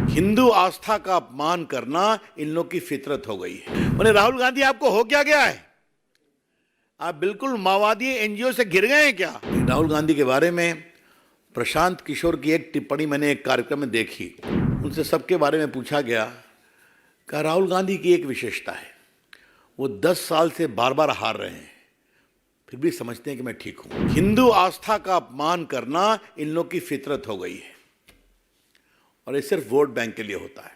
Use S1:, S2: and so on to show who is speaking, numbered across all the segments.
S1: हिंदू आस्था का अपमान करना इन लोग की फितरत हो गई है। बोले राहुल गांधी आपको हो क्या गया है? आप बिल्कुल माओवादी एनजीओ से गिर गए हैं क्या? राहुल गांधी के बारे में प्रशांत किशोर की एक टिप्पणी मैंने एक कार्यक्रम में देखी। उनसे सबके बारे में पूछा गया कि राहुल गांधी की एक विशेषता है, वो 10 साल से बार बार हार रहे हैं, फिर भी समझते हैं कि मैं ठीक हूं। हिंदू आस्था का अपमान करना इन लोग की फितरत हो गई है और ये सिर्फ वोट बैंक के लिए होता है।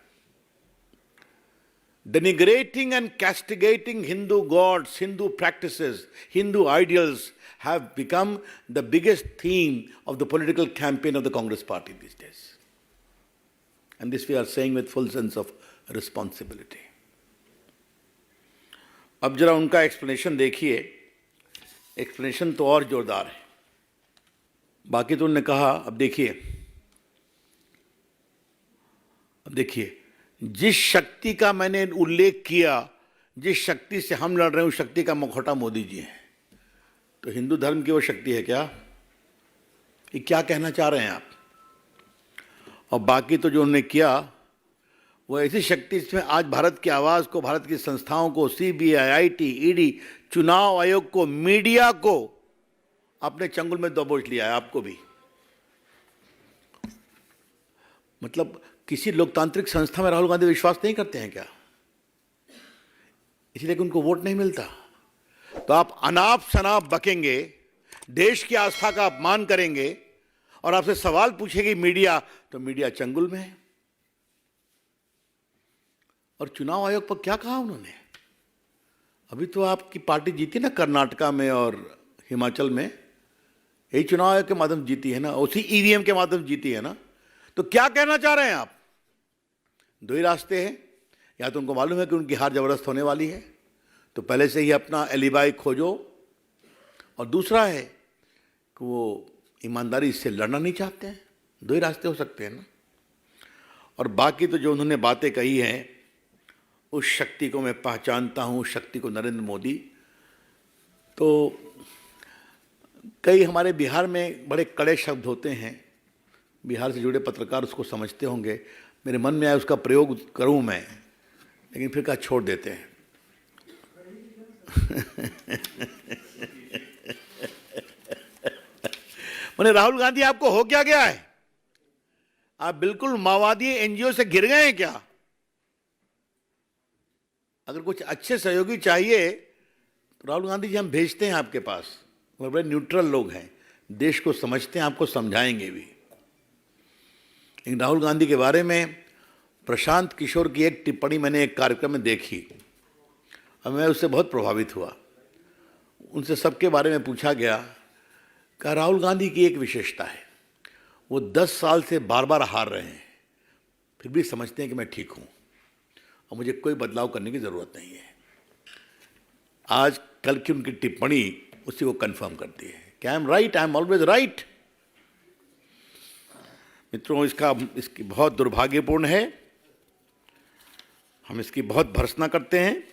S1: Denigrating and castigating Hindu gods, Hindu practices, Hindu ideals have become the biggest theme of the political campaign of the Congress party these days. And this we are saying with full sense of responsibility. अब जरा उनका explanation देखिए, explanation तो और जोरदार है। बाकी तो उन्होंने कहा, अब देखिए जिस शक्ति का मैंने उल्लेख किया, जिस शक्ति से हम लड़ रहे हैं, उस शक्ति का मुखौटा मोदी जी हैं। तो हिंदू धर्म की वो शक्ति है क्या? ये क्या कहना चाह रहे हैं आप? और बाकी तो जो उन्होंने किया वो ऐसी शक्ति जिसमें आज भारत की आवाज़ को, भारत की संस्थाओं को, सीबीआई, आईटी, ईडी, चुनाव आयोग को, मीडिया को अपने चंगुल में दबोच लिया है, आपको भी। मतलब किसी लोकतांत्रिक संस्था में राहुल गांधी विश्वास नहीं करते हैं क्या? इसलिए कि उनको वोट नहीं मिलता। तो आप अनाप शनाप बकेंगे, देश की आस्था का अपमान करेंगे और आपसे सवाल पूछेगी मीडिया, तो मीडिया चंगुल में है। और चुनाव आयोग पर क्या कहा उन्होंने? अभी तो आपकी पार्टी जीती ना कर्नाटका में और हिमाचल में, यही चुनाव आयोग के माध्यम जीती है ना, उसी ईवीएम के माध्यम जीती है ना। तो क्या कहना चाह रहे हैं आप? दो ही रास्ते हैं, या तो उनको मालूम है कि उनकी हार जबरदस्त होने वाली है तो पहले से ही अपना एलिबाई खोजो, और दूसरा है कि वो ईमानदारी से लड़ना नहीं चाहते हैं। दो ही रास्ते हो सकते हैं ना। और बाकी तो जो उन्होंने बातें कही हैं, उस शक्ति को मैं पहचानता हूँ, उस शक्ति को नरेंद्र मोदी। तो कई हमारे बिहार में बड़े कड़े शब्द होते हैं, बिहार से जुड़े पत्रकार उसको समझते होंगे। मेरे मन में आया उसका प्रयोग करूं मैं, लेकिन फिर कहा छोड़ देते हैं। मैंने राहुल गांधी आपको हो क्या गया है? आप बिल्कुल माओवादी एनजीओ से गिर गए हैं क्या? अगर कुछ अच्छे सहयोगी चाहिए तो राहुल गांधी जी हम भेजते हैं आपके पास। वो बड़े न्यूट्रल लोग हैं, देश को समझते हैं, आपको समझाएंगे भी। लेकिन राहुल गांधी के बारे में प्रशांत किशोर की एक टिप्पणी मैंने एक कार्यक्रम में देखी और मैं उससे बहुत प्रभावित हुआ। उनसे सबके बारे में पूछा गया कि राहुल गांधी की एक विशेषता है, वो 10 साल से बार बार हार रहे हैं, फिर भी समझते हैं कि मैं ठीक हूँ और मुझे कोई बदलाव करने की ज़रूरत नहीं है। आज कल की उनकी टिप्पणी उसी को कंफर्म करती है कि I M right, I am always right. मित्रों, इसकी बहुत दुर्भाग्यपूर्ण है, हम इसकी बहुत भर्त्सना करते हैं।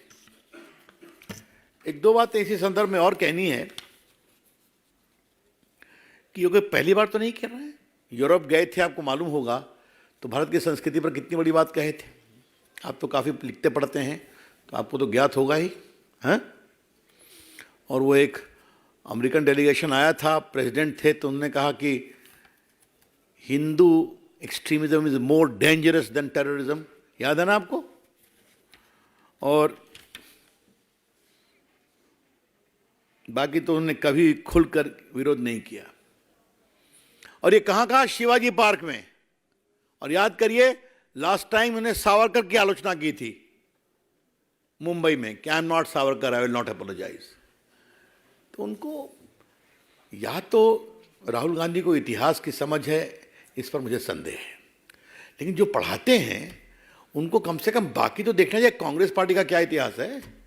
S1: एक दो बातें इसी संदर्भ में और कहनी है कि ये कोई पहली बार तो नहीं कह रहे हैं। यूरोप गए थे, आपको मालूम होगा, तो भारत की संस्कृति पर कितनी बड़ी बात कहे थे। आप तो काफ़ी लिखते पढ़ते हैं तो आपको तो ज्ञात होगा ही, हैं? और वो एक अमेरिकन डेलीगेशन आया था, प्रेसिडेंट थे, तो उन्होंने कहा कि Hindu extremism is more dangerous than terrorism. याद है ना आपको? और बाकी तो उन्होंने कभी खुलकर विरोध नहीं किया। और ये कहाँ कहा? शिवाजी पार्क में। और याद करिए, लास्ट टाइम उन्होंने सावरकर की आलोचना की थी मुंबई में कि I am not Savarkar, I will not apologise. तो उनको, या तो राहुल गांधी को इतिहास की समझ है, इस पर मुझे संदेह है, लेकिन जो पढ़ाते हैं उनको कम से कम बाकी तो देखना चाहिए, कांग्रेस पार्टी का क्या इतिहास है।